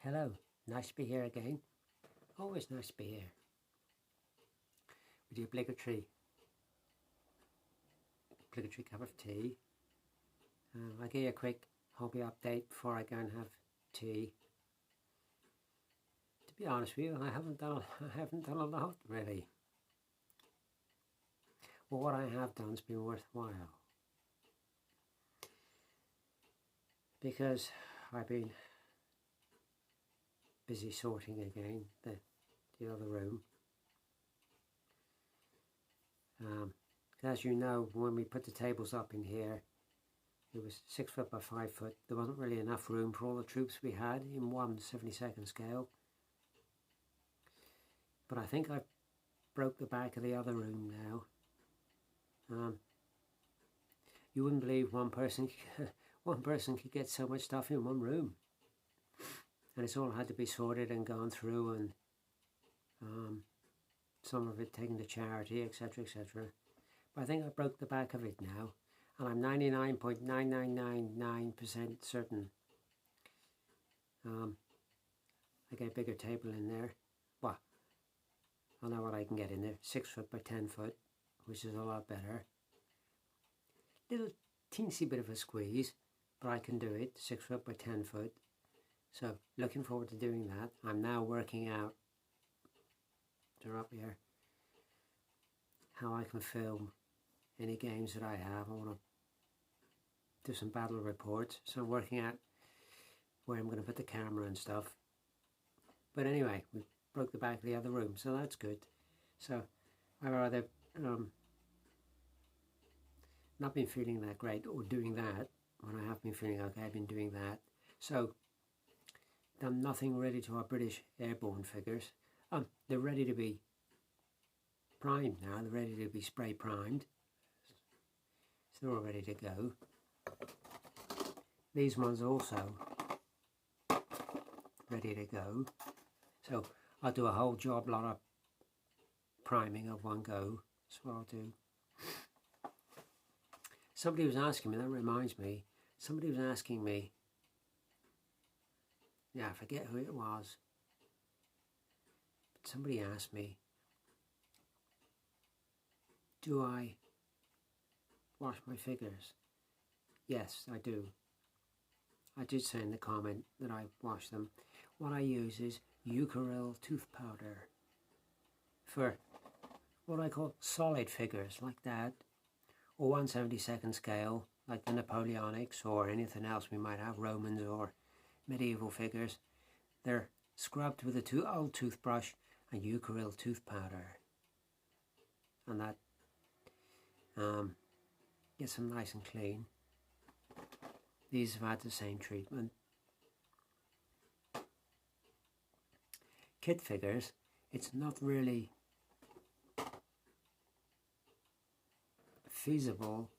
Hello, nice to be here again. Always nice to be here with your obligatory cup of tea. I'll give you a quick hobby update before I go and have tea. To be honest with you, I haven't done a lot really. But what I have done has been worthwhile, because I've been busy sorting again the other room. As you know, when we put the tables up in here, it was 6 foot by 5 foot. There wasn't really enough room for all the troops we had in 1/72 scale. But I think I broke the back of the other room now. You wouldn't believe one person could get so much stuff in one room, and it's all had to be sorted and gone through, and some of it taken to charity, etc., etc. But I think I broke the back of it now, and I'm 99.9999% certain I get a bigger table in there. Well, I know what I can get in there. 6 foot by 10 foot, which is a lot better. Little teensy bit of a squeeze, but I can do it. 6 foot by 10 foot. So looking forward to doing that. I'm now working out, they're up here, how I can film any games that I have. I want to do some battle reports, so I'm working out where I'm going to put the camera and stuff. But anyway, we broke the back of the other room, so that's good. So I've rather not been feeling that great, or doing that when I have been feeling okay. I've been doing that. So done nothing really to our British airborne figures. They're ready to be primed now. They're ready to be spray primed. So they're all ready to go. These ones also ready to go. So I'll do a whole job lot of priming of one go. That's what I'll do. Somebody was asking me, that reminds me, somebody was asking me, I forget who it was, but somebody asked me, do I wash my figures? Yes, I do. I did say in the comment that I wash them. What I use is Eucaryl tooth powder for what I call solid figures like that, or 1/72 scale like the Napoleonics, or anything else we might have, Romans or medieval figures. They're scrubbed with a old toothbrush and Eucaryl tooth powder, and that gets them nice and clean. These have had the same treatment. Kit figures, it's not really feasible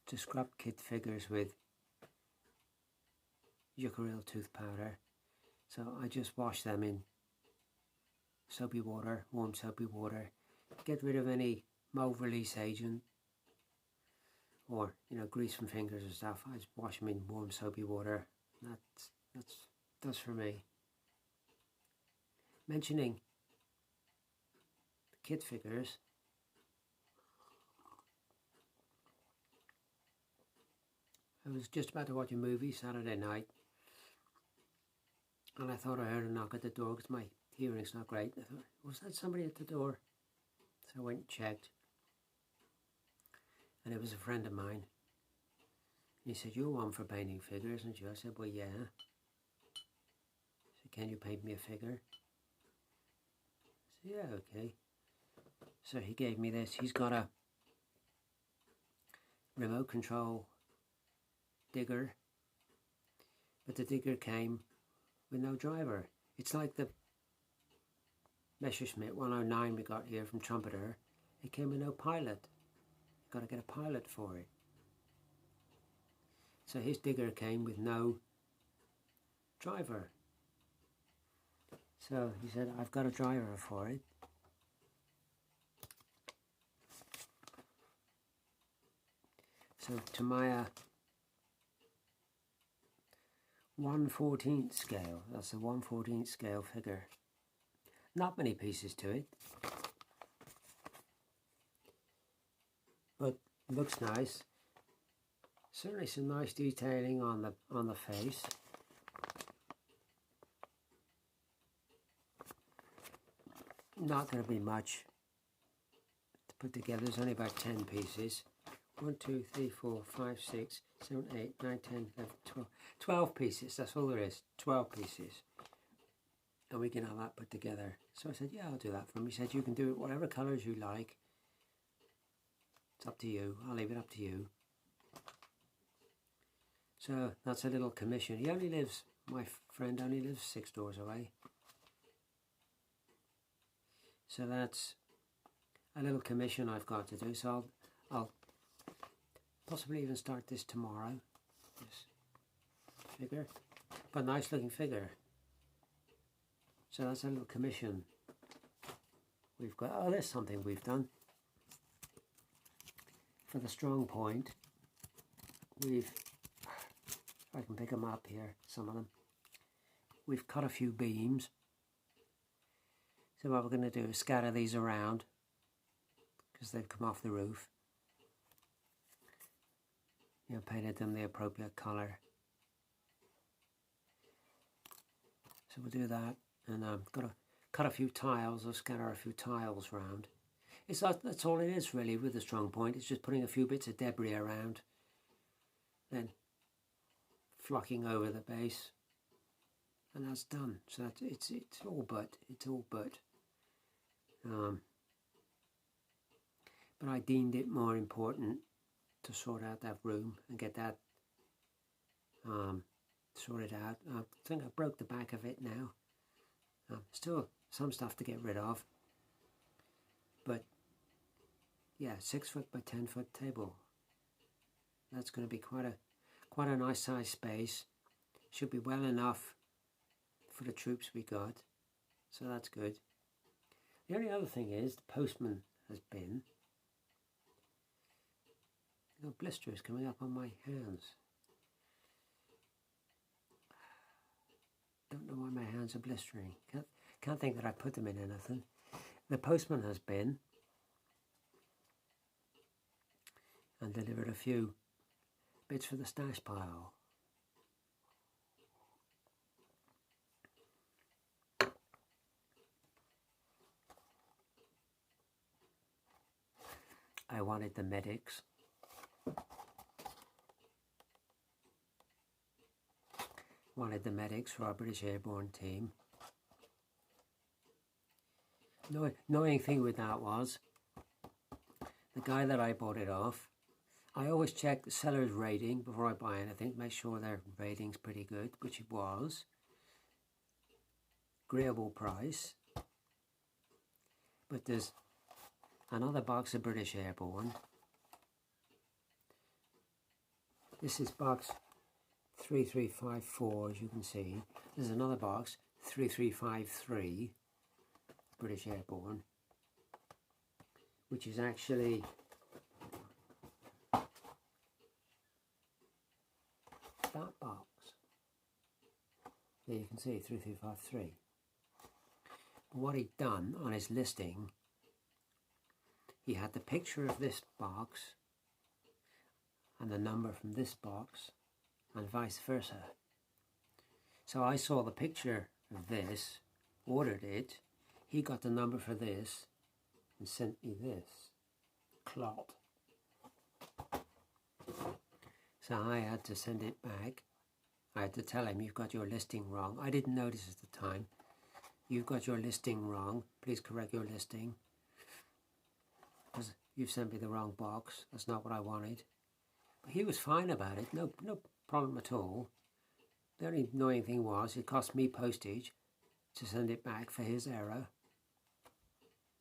to scrub kit figures with Eucaryl tooth powder, so I just wash them in soapy water, warm soapy water, get rid of any mold release agent or grease from fingers and stuff. I just wash them in warm soapy water. That's for me. Mentioning the kit figures, I was just about to watch a movie Saturday night, and I thought I heard a knock at the door because my hearing's not great. I thought, was that somebody at the door? So I went and checked, and it was a friend of mine. He said, "You're one for painting figures, aren't you?" I said, "Well, yeah." He said, "Can you paint me a figure?" I said, "Yeah, okay." So he gave me this. He's got a remote control digger, but the digger came with no driver. It's like the Messerschmitt 109 we got here from Trumpeter. It came with no pilot. You've got to get a pilot for it. So his digger came with no driver. So he said, "I've got a driver for it." So Tamiya 1/14 scale. That's a 1/14 scale figure. Not many pieces to it, but looks nice. Certainly some nice detailing on the face. Not going to be much to put together. There's only about 10 pieces. 1, 2, 3, 4, 5, 6, 7, 8, 9, 10, 11, 12. 12 pieces, that's all there is. 12 pieces. And we can have that put together. So I said, yeah, I'll do that for him. He said, you can do it whatever colours you like. It's up to you. I'll leave it up to you. So that's a little commission. He only lives, my friend only lives 6 doors away. So that's a little commission I've got to do. So I'll possibly even start this tomorrow. This figure, but nice looking figure. So that's a little commission we've got. Oh, there's something we've done for the strong point. If I can pick them up here, some of them. We've cut a few beams. So what we're going to do is scatter these around because they've come off the roof. You know, painted them the appropriate colour. So we'll do that, and got to cut a few tiles or scatter a few tiles around. That's all it is really with the strong point. It's just putting a few bits of debris around, then flocking over the base, and that's done. So that's, it's all but. But I deemed it more important to sort out that room and get that sorted out. I think I broke the back of it now. Still some stuff to get rid of, but yeah, 6 foot by 10 foot table. That's going to be quite a nice size space. Should be well enough for the troops we got, so that's good. The only other thing is the postman has been. Blisters coming up on my hands. Don't know why my hands are blistering. Can't think that I put them in anything. The postman has been and delivered a few bits for the stash pile. I wanted the medics. Wanted the medics for our British Airborne team. Annoying thing with that was, the guy that I bought it off, I always check the seller's rating before I buy anything, make sure their rating's pretty good, which it was. Agreeable price. But there's another box of British Airborne. This is box 3354, as you can see. There's another box, 3353, British Airborne, which is actually that box. There you can see 3353. But what he'd done on his listing, he had the picture of this box and the number from this box, and vice versa. So I saw the picture of this, ordered it, he got the number for this and sent me this clot. So I had to send it back. I had to tell him, you've got your listing wrong. I didn't notice at the time. You've got your listing wrong. Please correct your listing. Because you've sent me the wrong box. That's not what I wanted. But he was fine about it. No problem at all. The only annoying thing was it cost me postage to send it back for his error,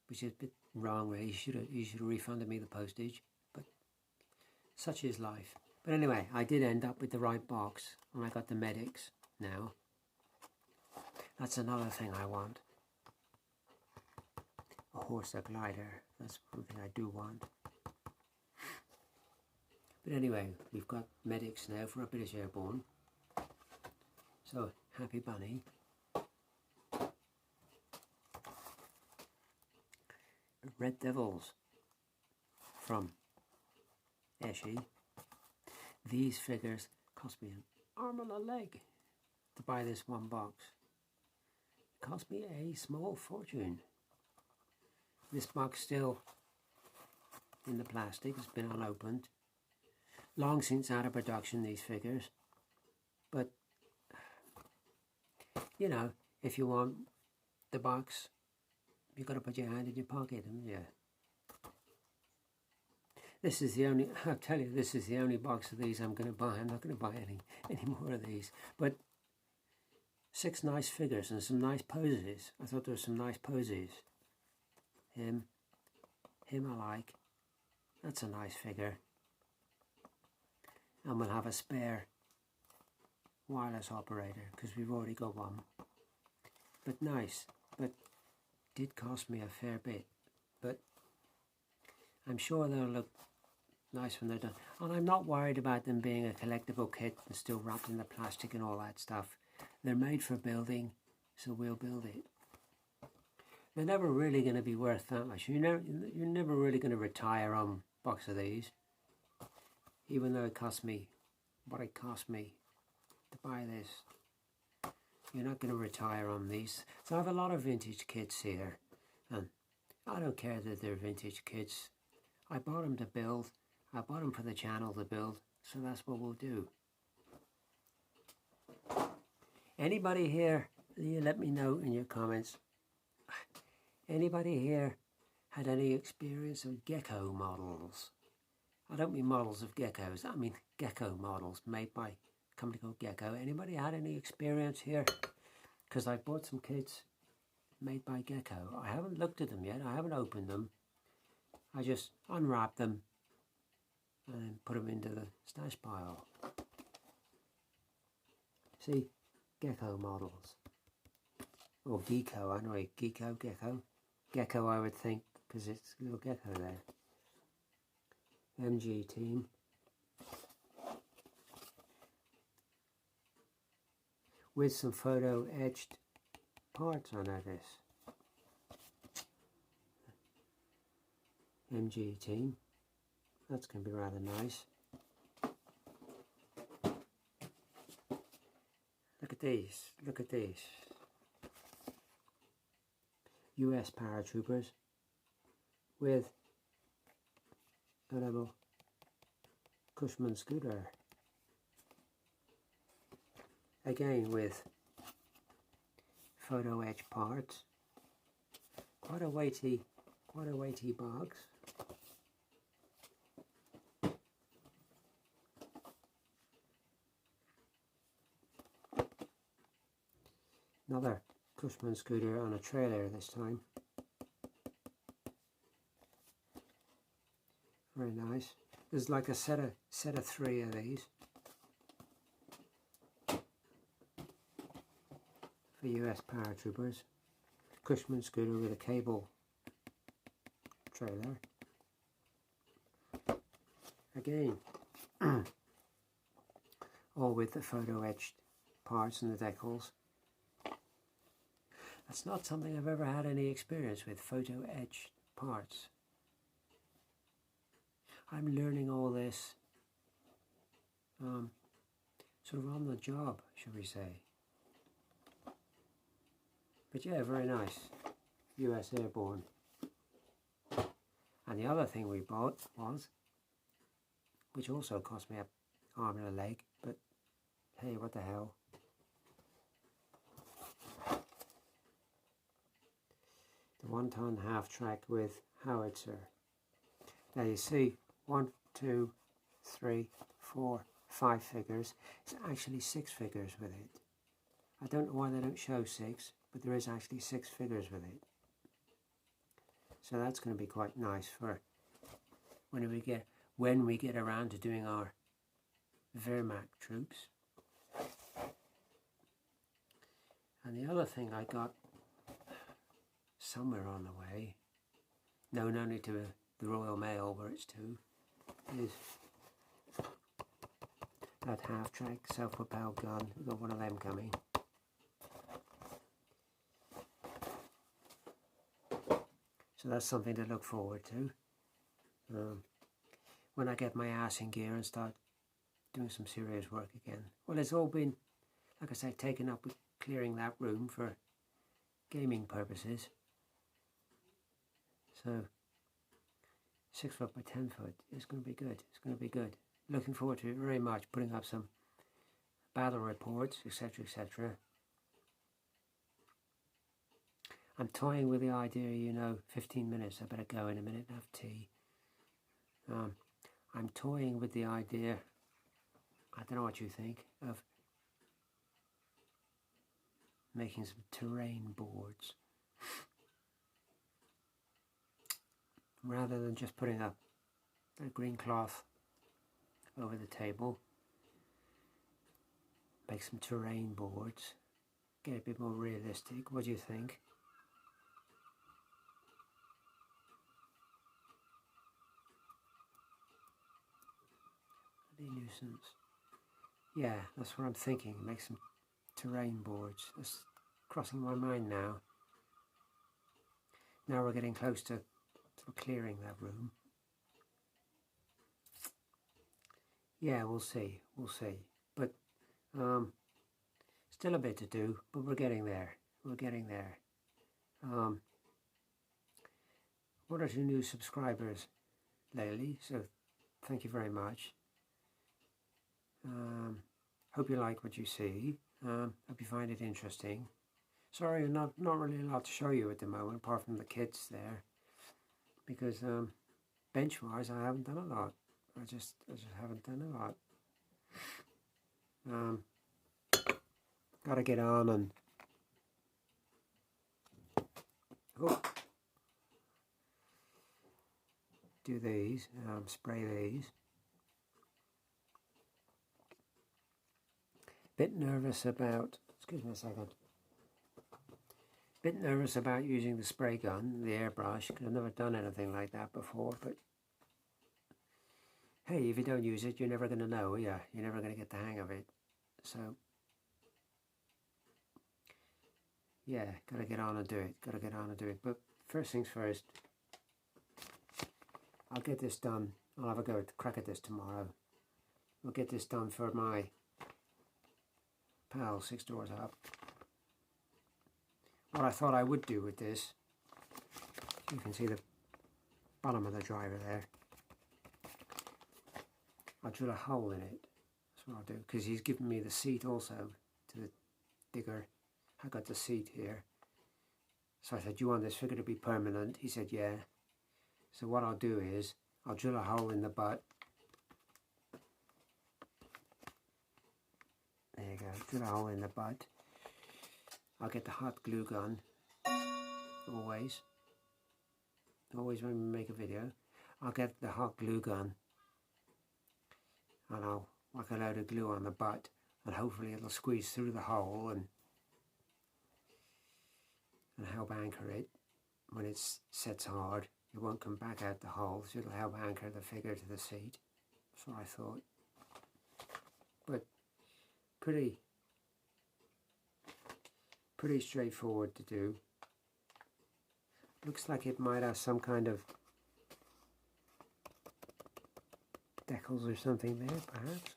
which is a bit wrong really. He should have refunded me the postage, but such is life. But anyway, I did end up with the right box, and I got the medics now. That's another thing I want. A horse, a glider. That's one thing I do want. But anyway, we've got medics now for a British Airborne. So, happy bunny. Red Devils from Eshe. These figures cost me an arm and a leg to buy this one box. It cost me a small fortune. This box still in the plastic, it's been unopened. Long since out of production, these figures. But, you know, if you want the box, you've got to put your hand in your pocket, haven't you? This is the only, I'll tell you, this is the only box of these I'm going to buy. I'm not going to buy any more of these. But 6 nice figures and some nice poses. I thought there were some nice poses. Him I like. That's a nice figure. And we'll have a spare wireless operator because we've already got one. But nice. But did cost me a fair bit. But I'm sure they'll look nice when they're done. And I'm not worried about them being a collectible kit and still wrapped in the plastic and all that stuff. They're made for building, so we'll build it. They're never really going to be worth that much. You're never really going to retire on a box of these. Even though it cost me what it cost me to buy this. You're not going to retire on these. So I have a lot of vintage kits here. And I don't care that they're vintage kits. I bought them to build. I bought them for the channel to build. So that's what we'll do. Anybody here, you let me know in your comments. Anybody here had any experience of gecko models? I don't mean models of geckos. I mean gecko models made by a company called Gecko. Anybody had any experience here? Because I bought some kits made by Gecko. I haven't looked at them yet. I haven't opened them. I just unwrapped them and put them into the stash pile. See, Gecko models. Or Gecko, anyway. Gecko. Gecko, I would think, because it's a little gecko there. MG team. With some photo etched parts on this. MG team. That's going to be rather nice. Look at these. Look at these. US paratroopers with a little Cushman scooter. Again with photo etch parts. Quite a weighty box. Another Cushman scooter on a trailer this time. Very nice. There's like a set of 3 of these for US paratroopers. Cushman scooter with a cable trailer. Again, all with the photo etched parts and the decals. That's not something I've ever had any experience with, photo etched parts. I'm learning all this sort of on the job, should we say. But yeah, very nice. US Airborne. And the other thing we bought was, which also cost me an arm and a leg, but hey, what the hell. The 1-ton half-track with howitzer. Now you see, 1, 2, 3, 4, 5 figures. It's actually 6 figures with it. I don't know why they don't show 6, but there is actually 6 figures with it. So that's going to be quite nice for when we get around to doing our Wehrmacht troops. And the other thing I got somewhere on the way, known only to the Royal Mail where it's to, is that half-track self-propelled gun. We've got one of them coming. So that's something to look forward to. When I get my ass in gear and start doing some serious work again. Well, it's all been, like I say, taken up with clearing that room for gaming purposes. So 6 foot by 10 foot is going to be good. It's going to be good. Looking forward to it very much, putting up some battle reports, etc., etc. I'm toying with the idea, 15 minutes, I better go in a minute and have tea. I'm toying with the idea, I don't know what you think, of making some terrain boards. Rather than just putting up a green cloth over the table, make some terrain boards, get a bit more realistic. What do you think? A nuisance. Yeah, that's what I'm thinking. Make some terrain boards. That's crossing my mind now. Now we're getting close to clearing that room. Yeah, we'll see. We'll see. But still a bit to do, but we're getting there. We're getting there. 1 or 2 new subscribers lately, so thank you very much. Hope you like what you see. Hope you find it interesting. Sorry, not really a lot to show you at the moment, apart from the kids there, because bench-wise, I haven't done a lot. I just haven't done a lot. Got to get on and do these, spray these. Bit nervous about, excuse me a second, bit nervous about using the spray gun, the airbrush, because I've never done anything like that before, but hey, if you don't use it, you're never going to know, yeah, you're never going to get the hang of it, so yeah, got to get on and do it, but first things first, I'll get this done. I'll have a go at crack at this tomorrow. We'll get this done for my pal 6 doors up. What I thought I would do with this, you can see the bottom of the driver there. I'll drill a hole in it. That's what I'll do, because he's given me the seat also to the digger. I got the seat here. So I said, do you want this figure to be permanent? He said, yeah. So what I'll do is, I'll drill a hole in the butt. There you go, drill a hole in the butt. I'll get the hot glue gun, always when we make a video. I'll get the hot glue gun and I'll whack a load of glue on the butt, and hopefully it'll squeeze through the hole and help anchor it. When it sets hard, it won't come back out the hole, so it'll help anchor the figure to the seat. That's what I thought. But pretty straightforward to do. Looks like it might have some kind of decals or something there, perhaps.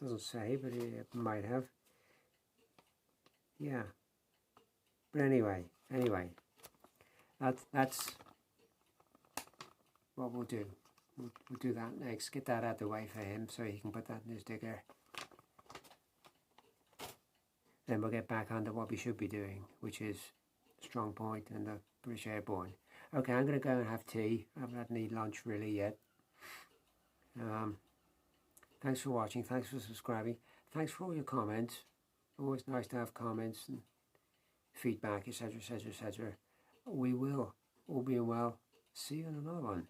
Doesn't say, but it might have. Yeah. But anyway, that's what we'll do. We'll do that next. Get that out of the way for him so he can put that in his digger. Then we'll get back onto what we should be doing, which is Strong Point and the British Airborne. Okay, I'm going to go and have tea. I haven't had any lunch really yet. Thanks for watching. Thanks for subscribing. Thanks for all your comments. Always nice to have comments and feedback, etc., etc., etc. We will, all being well, see you in another one.